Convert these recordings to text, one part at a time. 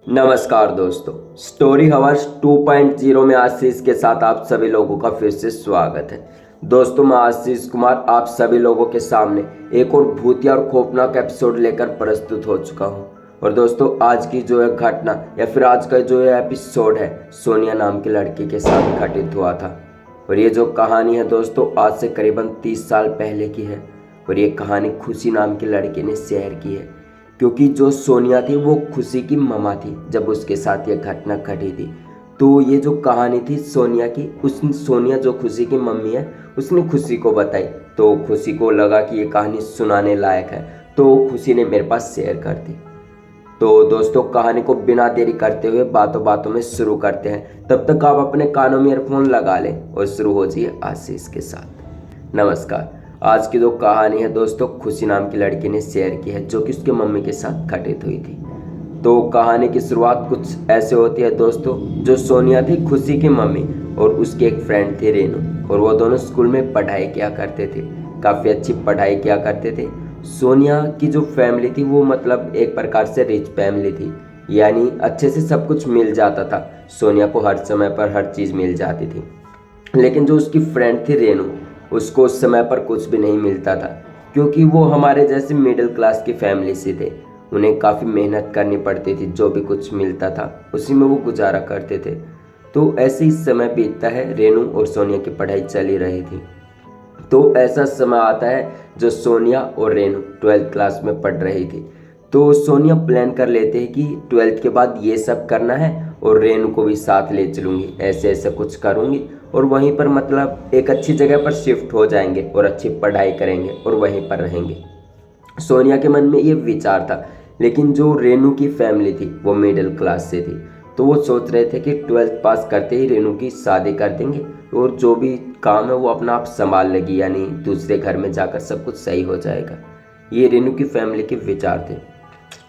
नमस्कार दोस्तों, story hours 2.0 में आशीष के साथ आप सभी लोगों का फिर से स्वागत है। दोस्तों, मैं आशीष कुमार आप सभी लोगों के सामने एक और भूतिया और खौफनाक एपिसोड लेकर प्रस्तुत हो चुका हूं। और दोस्तों, आज की जो है घटना या फिर आज का जो है एपिसोड है, सोनिया नाम की लड़की के साथ घटित हुआ था। और ये जो कहानी है दोस्तों, आज से करीबन 30 साल पहले की है। और ये कहानी खुशी नाम की लड़की ने शेयर की है, क्योंकि जो सोनिया थी वो खुशी की ममा थी जब उसके साथ ये घटना घटी थी। तो ये जो कहानी थी सोनिया की, उस सोनिया जो खुशी की मम्मी है उसने खुशी को बताई। तो खुशी को लगा कि ये कहानी सुनाने लायक है, तो खुशी ने मेरे पास शेयर कर दी। तो दोस्तों, कहानी को बिना देरी करते हुए बातों बातों में शुरू करते हैं। तब तक आप अपने कानों में ईयरफोन लगा लें और शुरू हो जाइए आशीष के साथ। नमस्कार। आज की जो कहानी है दोस्तों, खुशी नाम की लड़की ने शेयर की है, जो कि उसकी मम्मी के साथ घटित हुई थी। तो कहानी की शुरुआत कुछ ऐसे होती है दोस्तों। जो सोनिया थी खुशी की मम्मी और उसकी एक फ्रेंड थी रेनू, और वो दोनों स्कूल में पढ़ाई किया करते थे, काफ़ी अच्छी पढ़ाई किया करते थे। सोनिया की जो फैमिली थी वो मतलब एक प्रकार से रिच फैमिली थी, यानी अच्छे से सब कुछ मिल जाता था। सोनिया को हर समय पर हर चीज़ मिल जाती थी। लेकिन जो उसकी फ्रेंड थी रेनू, उसको उस समय पर कुछ भी नहीं मिलता था, क्योंकि वो हमारे जैसे मिडिल क्लास की फैमिली से थे। उन्हें काफ़ी मेहनत करनी पड़ती थी, जो भी कुछ मिलता था उसी में वो गुजारा करते थे। तो ऐसे ही समय बीतता है, रेनू और सोनिया की पढ़ाई चली रही थी। तो ऐसा समय आता है जो सोनिया और रेनू 12th क्लास में पढ़ रही थी। तो सोनिया प्लान कर लेते हैं कि 12th के बाद ये सब करना है और रेनू को भी साथ ले चलूँगी, ऐसे ऐसे कुछ करूँगी और वहीं पर मतलब एक अच्छी जगह पर शिफ्ट हो जाएंगे और अच्छी पढ़ाई करेंगे और वहीं पर रहेंगे। सोनिया के मन में ये विचार था, लेकिन जो रेनू की फैमिली थी वो मिडिल क्लास से थी। तो वो सोच रहे थे कि 12th पास करते ही रेनू की शादी कर देंगे और जो भी काम है वो अपना आप संभाल लेगी, यानी दूसरे घर में जाकर सब कुछ सही हो जाएगा। ये रेनू की फैमिली के विचार थे।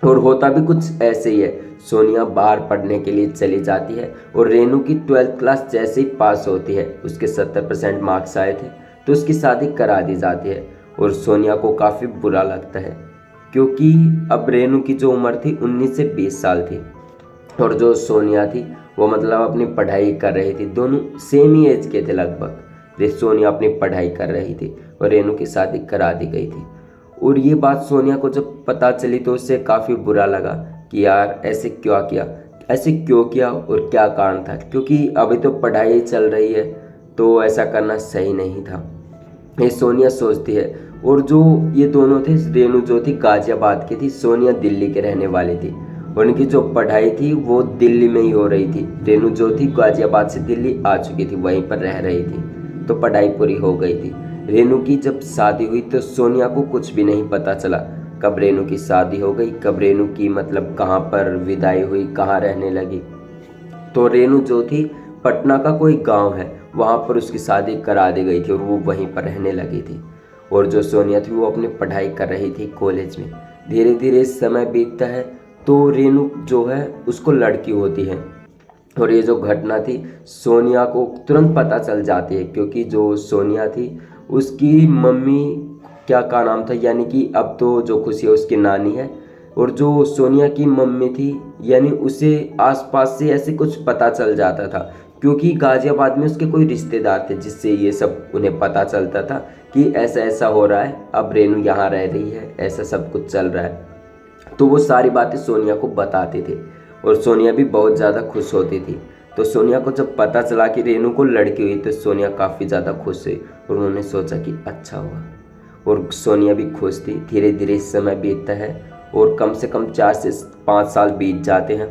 और होता भी कुछ ऐसे ही है। सोनिया बाहर पढ़ने के लिए चली जाती है और रेनू की 12th क्लास जैसे ही पास होती है, उसके 70% मार्क्स आए थे, तो उसकी शादी करा दी जाती है। और सोनिया को काफ़ी बुरा लगता है, क्योंकि अब रेनू की जो उम्र थी 19 से 20 साल थी और जो सोनिया थी वो मतलब अपनी पढ़ाई कर रही थी। दोनों सेम ही एज के थे लगभग। सोनिया अपनी पढ़ाई कर रही थी और रेनू की शादी करा दी गई थी। और ये बात सोनिया को जब पता चली तो उससे काफ़ी बुरा लगा कि यार ऐसे क्यों किया, ऐसे क्यों किया और क्या कारण था, क्योंकि अभी तो पढ़ाई चल रही है, तो ऐसा करना सही नहीं था, ये सोनिया सोचती है। और जो ये दोनों थे, रेनू जो थी गाजियाबाद की थी, सोनिया दिल्ली के रहने वाली थी। और उनकी जो पढ़ाई थी वो दिल्ली में ही हो रही थी। रेनू जो थी गाजियाबाद से दिल्ली आ चुकी थी, वहीं पर रह रही थी, तो पढ़ाई पूरी हो गई थी। रेनू की जब शादी हुई तो सोनिया को कुछ भी नहीं पता चला कब रेनू की शादी हो गई, कब रेनू की मतलब कहाँ पर विदाई हुई, कहाँ रहने लगी। तो रेनू जो थी पटना का कोई गांव है, वहाँ पर उसकी शादी करा दी गई थी और वो वहीं पर रहने लगी थी। और जो सोनिया थी वो अपनी पढ़ाई कर रही थी कॉलेज में। धीरे धीरे समय बीतता है तो रेनू जो है उसको लड़की होती है। और ये जो घटना थी सोनिया को तुरंत पता चल जाती है, क्योंकि जो सोनिया थी उसकी मम्मी क्या नाम था, यानी कि अब तो जो खुशी है उसकी नानी है। और जो सोनिया की मम्मी थी, यानी उसे आसपास से ऐसे कुछ पता चल जाता था, क्योंकि गाजियाबाद में उसके कोई रिश्तेदार थे जिससे ये सब उन्हें पता चलता था कि ऐसा ऐसा हो रहा है, अब रेनू यहाँ रह रही है, ऐसा सब कुछ चल रहा है। तो वो सारी बातें सोनिया को बताते थे और सोनिया भी बहुत ज़्यादा खुश होती थी। तो सोनिया को जब पता चला कि रेनू को लड़की हुई तो सोनिया काफ़ी ज़्यादा खुश हुई और उन्होंने सोचा कि अच्छा हुआ। और सोनिया भी खुश थी। धीरे धीरे समय बीतता है और कम से कम 4 से 5 साल बीत जाते हैं।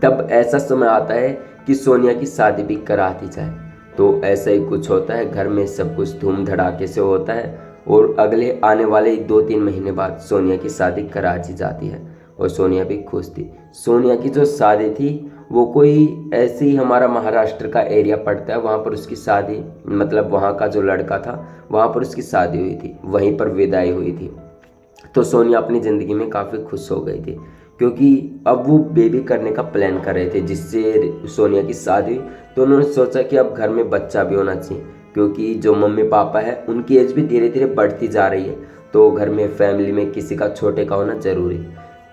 तब ऐसा समय आता है कि सोनिया की शादी भी करा दी जाए। तो ऐसा ही कुछ होता है, घर में सब कुछ धूम धड़ाके से होता है और अगले आने वाले 2-3 महीने बाद सोनिया की शादी करा दी जाती है और सोनिया भी खुश थी। सोनिया की जो शादी थी वो कोई ऐसे ही हमारा महाराष्ट्र का एरिया पड़ता है, वहाँ पर उसकी शादी मतलब वहाँ का जो लड़का था वहाँ पर उसकी शादी हुई थी, वहीं पर विदाई हुई थी। तो सोनिया अपनी ज़िंदगी में काफ़ी खुश हो गई थी, क्योंकि अब वो बेबी करने का प्लान कर रहे थे। जिससे सोनिया की शादी हुई तो उन्होंने सोचा कि अब घर में बच्चा भी होना चाहिए, क्योंकि जो मम्मी पापा है उनकी एज भी धीरे धीरे बढ़ती जा रही है, तो घर में फैमिली में किसी का छोटे का होना ज़रूरी।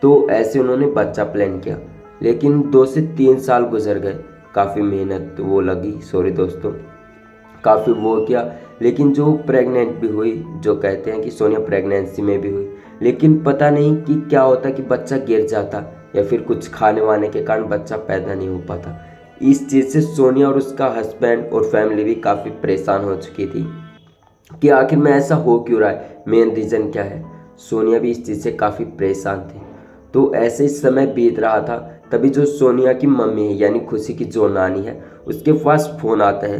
तो ऐसे उन्होंने बच्चा प्लान किया। लेकिन 2 से 3 साल गुजर गए। काफ़ी मेहनत वो लगी, सॉरी दोस्तों, काफ़ी वो किया, लेकिन जो प्रेग्नेंट भी हुई, जो कहते हैं कि सोनिया प्रेगनेंसी में भी हुई, लेकिन पता नहीं कि क्या होता कि बच्चा गिर जाता या फिर कुछ खाने वाने के कारण बच्चा पैदा नहीं हो पाता। इस चीज़ से सोनिया और उसका हस्बैंड और फैमिली भी काफ़ी परेशान हो चुकी थी कि आखिर में ऐसा हो क्यों रहा है, मेन रीज़न क्या है। सोनिया भी इस चीज़ से काफ़ी परेशान थी। तो ऐसे ही समय बीत रहा था, तभी जो सोनिया की मम्मी है यानी खुशी की जो नानी है, उसके पास फ़ोन आता है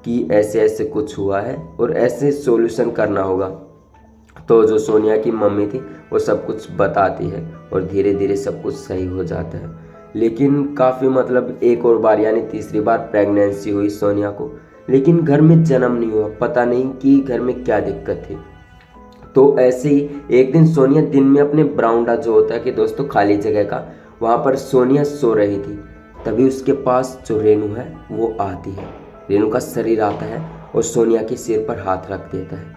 कि ऐसे ऐसे कुछ हुआ है और ऐसे सॉल्यूशन करना होगा। तो जो सोनिया की मम्मी थी वो सब कुछ बताती है और धीरे धीरे सब कुछ सही हो जाता है। लेकिन काफ़ी मतलब एक और बार यानी तीसरी बार प्रेगनेंसी हुई सोनिया को, लेकिन घर में जन्म नहीं हुआ। पता नहीं कि घर में क्या दिक्कत थी। तो ऐसे ही एक दिन सोनिया दिन में अपने बरामदा जो होता है कि दोस्तों खाली जगह का, वहाँ पर सोनिया सो रही थी। तभी उसके पास जो रेनू है वो आती है। रेनू का शरीर आता है और सोनिया के सिर पर हाथ रख देता है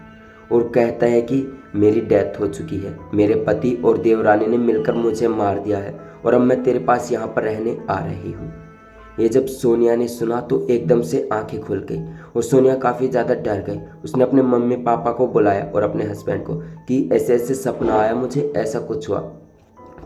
और कहता है कि मेरी डेथ हो चुकी है, मेरे पति और देवरानी ने मिलकर मुझे मार दिया है और अब मैं तेरे पास यहाँ पर रहने आ रही हूँ। ये जब सोनिया ने सुना तो एकदम से आंखें खुल गई और सोनिया काफ़ी ज़्यादा डर गई। उसने अपने मम्मी पापा को बुलाया और अपने हस्बैंड को कि ऐसे ऐसे सपना आया मुझे, ऐसा कुछ हुआ।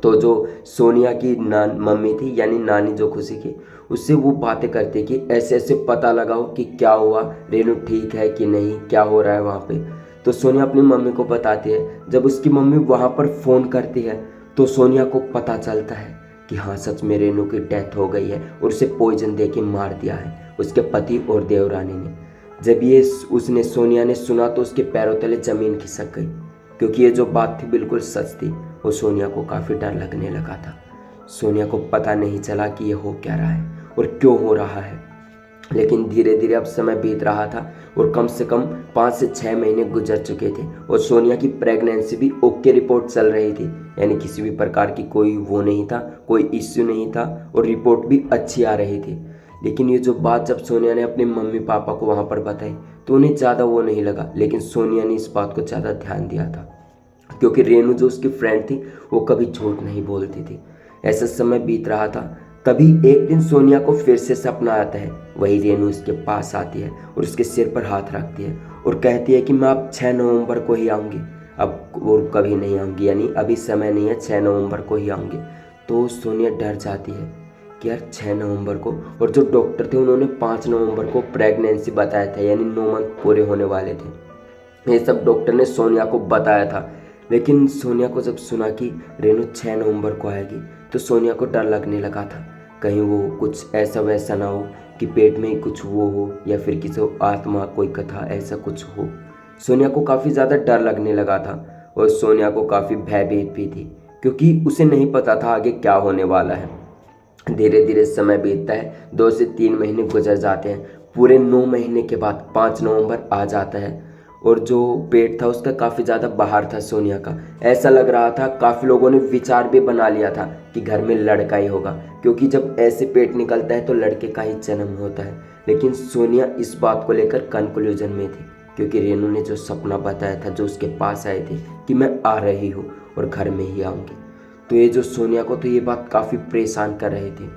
तो जो सोनिया की मम्मी थी यानी नानी जो खुशी की, उससे वो बातें करती कि ऐसे ऐसे पता लगाओ कि क्या हुआ, रेनू ठीक है कि नहीं, क्या हो रहा है वहाँ पे। तो सोनिया अपनी मम्मी को बताती है। जब उसकी मम्मी वहाँ पर फ़ोन करती है तो सोनिया को पता चलता है कि हाँ सच में रेनू की डेथ हो गई है और उसे पॉइजन दे के मार दिया है उसके पति और देवरानी ने। जब ये उसने सोनिया ने सुना तो उसके पैरों तले ज़मीन खिसक गई, क्योंकि ये जो बात थी बिल्कुल सच थी। वो सोनिया को काफ़ी डर लगने लगा था। सोनिया को पता नहीं चला कि ये हो क्या रहा है और क्यों हो रहा है। लेकिन धीरे धीरे अब समय बीत रहा था और कम से कम 5 से 6 महीने गुजर चुके थे और सोनिया की प्रेगनेंसी भी ओके रिपोर्ट चल रही थी, यानी किसी भी प्रकार की कोई वो नहीं था, कोई इश्यू नहीं था और रिपोर्ट भी अच्छी आ रही थी। लेकिन ये जो बात जब सोनिया ने अपने मम्मी पापा को वहाँ पर बताई तो उन्हें ज़्यादा वो नहीं लगा, लेकिन सोनिया ने इस बात को ज़्यादा ध्यान दिया था, क्योंकि रेनू जो उसकी फ्रेंड थी वो कभी झूठ नहीं बोलती थी। ऐसा समय बीत रहा था, तभी एक दिन सोनिया को फिर से सपना आता है। वही रेनू उसके पास आती है और उसके सिर पर हाथ रखती है और कहती है कि मैं अब 6 नवंबर को ही आऊँगी, अब और कभी नहीं आऊँगी, यानी अभी समय नहीं है, 6 नवंबर को ही आऊँगी। तो सोनिया डर जाती है कि यार 6 नवंबर को, और जो डॉक्टर थे उन्होंने 5 नवंबर को प्रेगनेंसी बताया था, यानी 9 मंथ पूरे होने वाले थे। ये सब डॉक्टर ने सोनिया को बताया था। लेकिन सोनिया को जब सुना कि रेनू 6 नवंबर को आएगी तो सोनिया को डर लगने लगा था, कहीं वो कुछ ऐसा वैसा ना हो कि पेट में ही कुछ वो हो या फिर किसी आत्मा कोई कथा ऐसा कुछ हो। सोनिया को काफ़ी ज़्यादा डर लगने लगा था और सोनिया को काफ़ी भयभीत भी थी, क्योंकि उसे नहीं पता था आगे क्या होने वाला है। धीरे धीरे समय बीतता है, 2 से 3 महीने गुजर जाते हैं। पूरे 9 महीने के बाद 5 नवंबर आ जाता है और जो पेट था उसका काफ़ी ज़्यादा बाहर था सोनिया का। ऐसा लग रहा था, काफ़ी लोगों ने विचार भी बना लिया था कि घर में लड़का ही होगा, क्योंकि जब ऐसे पेट निकलता है तो लड़के का ही जन्म होता है। लेकिन सोनिया इस बात को लेकर कंक्लूजन में थी, क्योंकि रेनू ने जो सपना बताया था, जो उसके पास आए थे कि मैं आ रही हूँ और घर में ही आऊँगी। तो ये जो सोनिया को तो ये बात काफ़ी परेशान कर रही थी।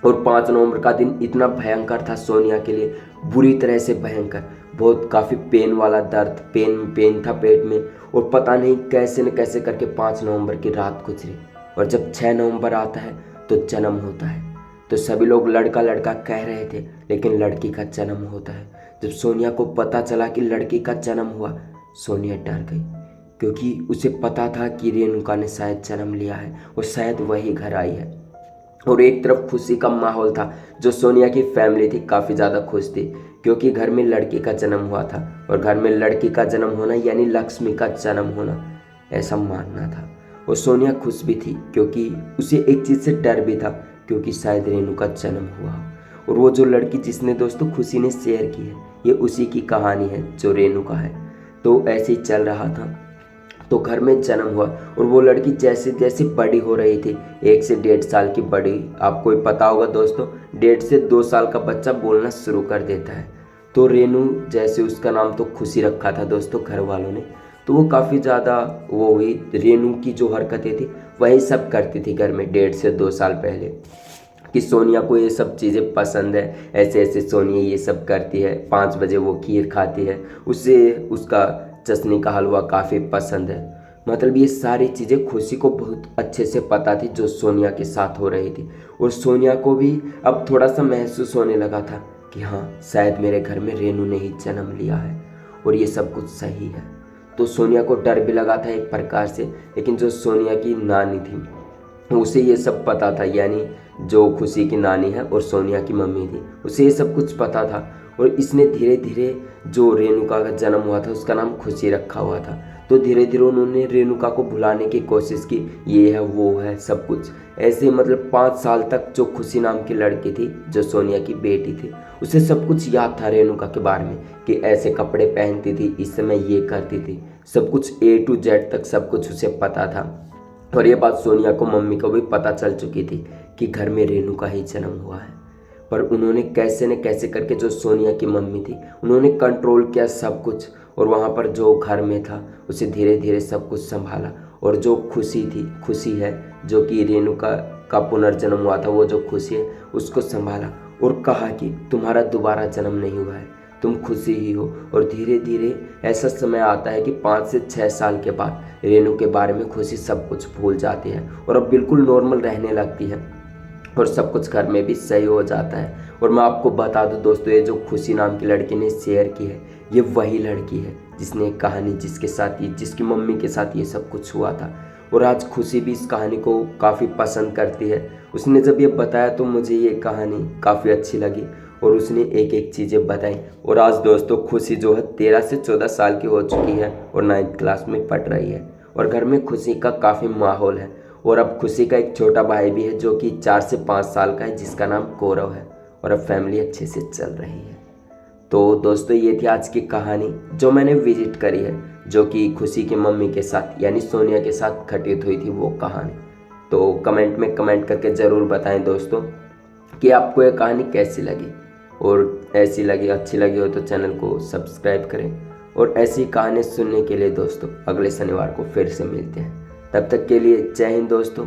और 5 नवंबर का दिन इतना भयंकर था सोनिया के लिए, बुरी तरह से भयंकर, बहुत काफ़ी पेन वाला दर्द, पेन था पेट में। और पता नहीं कैसे न कैसे करके 5 नवंबर की रात गुजरी और जब 6 नवंबर आता है तो जन्म होता है। तो सभी लोग लड़का लड़का कह रहे थे, लेकिन लड़की का जन्म होता है। जब सोनिया को पता चला कि लड़की का जन्म हुआ, सोनिया डर गई, क्योंकि उसे पता था कि रेणुका ने शायद जन्म लिया है और शायद वही घर आई है। और एक तरफ खुशी का माहौल था, जो सोनिया की फैमिली थी काफ़ी ज़्यादा खुश थी, क्योंकि घर में लड़की का जन्म हुआ था और घर में लड़की का जन्म होना यानी लक्ष्मी का जन्म होना, ऐसा मानना था। और सोनिया खुश भी थी, क्योंकि उसे एक चीज़ से डर भी था, क्योंकि शायद रेणु का जन्म हुआ हो। और वो जो लड़की जिसने दोस्तों खुशी ने शेयर की है, ये उसी की कहानी है जो रेणु का है। तो ऐसे ही चल रहा था, तो घर में जन्म हुआ और वो लड़की जैसे जैसे बड़ी हो रही थी, 1 से 1.5 साल की बड़ी, आपको ही पता होगा दोस्तों, 1.5 से 2 साल का बच्चा बोलना शुरू कर देता है। तो रेनू, जैसे उसका नाम तो खुशी रखा था दोस्तों घर वालों ने, तो वो काफ़ी ज़्यादा वो हुई। रेनू की जो हरकतें थी वही सब करती थी घर में 1.5 से 2 साल पहले। कि सोनिया को ये सब चीज़ें पसंद है, ऐसे ऐसे सोनिया ये सब करती है, 5 बजे वो खीर खाती है, उसे उसका चटनी का हलवा काफ़ी पसंद है। मतलब ये सारी चीज़ें खुशी को बहुत अच्छे से पता थी जो सोनिया के साथ हो रही थी। और सोनिया को भी अब थोड़ा सा महसूस होने लगा था कि हाँ, शायद मेरे घर में रेनू ने ही जन्म लिया है और ये सब कुछ सही है। तो सोनिया को डर भी लगा था एक प्रकार से, लेकिन जो सोनिया की नानी थी उसे ये सब पता था, यानी जो खुशी की नानी है और सोनिया की मम्मी थी, उसे ये सब कुछ पता था। और इसने धीरे धीरे जो रेणुका का जन्म हुआ था उसका नाम खुशी रखा हुआ था। तो धीरे धीरे उन्होंने रेणुका को भुलाने की कोशिश की, ये है वो है सब कुछ ऐसे। मतलब 5 साल तक जो खुशी नाम की लड़की थी जो सोनिया की बेटी थी, उसे सब कुछ याद था रेणुका के बारे में कि ऐसे कपड़े पहनती थी, इस समय ये करती थी, सब कुछ A to Z तक सब कुछ उसे पता था। और ये बात सोनिया को मम्मी को भी पता चल चुकी थी कि घर में रेणु का ही जन्म हुआ है। पर उन्होंने कैसे न कैसे करके, जो सोनिया की मम्मी थी, उन्होंने कंट्रोल किया सब कुछ। और वहाँ पर जो घर में था उसे धीरे धीरे सब कुछ संभाला। और जो खुशी थी, खुशी है जो कि रेणुका का पुनर्जन्म हुआ था, वो जो खुशी है उसको संभाला और कहा कि तुम्हारा दोबारा जन्म नहीं हुआ है, तुम खुशी ही हो। और धीरे धीरे ऐसा समय आता है कि 5 से 6 साल के बाद रेणु के बारे में खुशी सब कुछ भूल जाती है और अब बिल्कुल नॉर्मल रहने लगती है और सब कुछ घर में भी सही हो जाता है। और मैं आपको बता दूं दोस्तों, ये जो खुशी नाम की लड़की ने शेयर की है, ये वही लड़की है जिसने एक कहानी जिसके साथ, जिसकी मम्मी के साथ ये सब कुछ हुआ था। और आज खुशी भी इस कहानी को काफ़ी पसंद करती है। उसने जब ये बताया तो मुझे ये कहानी काफ़ी अच्छी लगी और उसने एक एक चीज़ें बताई। और आज दोस्तों खुशी जो है 13 से 14 साल की हो चुकी है और 9th क्लास में पढ़ रही है और घर में खुशी का काफ़ी माहौल है। और अब खुशी का एक छोटा भाई भी है जो कि 4 से 5 साल का है, जिसका नाम गौरव है। और अब फैमिली अच्छे से चल रही है। तो दोस्तों ये थी आज की कहानी जो मैंने विजिट करी है, जो कि खुशी की मम्मी के साथ यानी सोनिया के साथ घटित हुई थी वो कहानी। तो कमेंट में कमेंट करके ज़रूर बताएं दोस्तों कि आपको ये कहानी कैसी लगी। और ऐसी लगी, अच्छी लगी हो तो चैनल को सब्सक्राइब करें। और ऐसी कहानी सुनने के लिए दोस्तों अगले शनिवार को फिर से मिलते हैं। तब तक के लिए जय हिंद दोस्तों।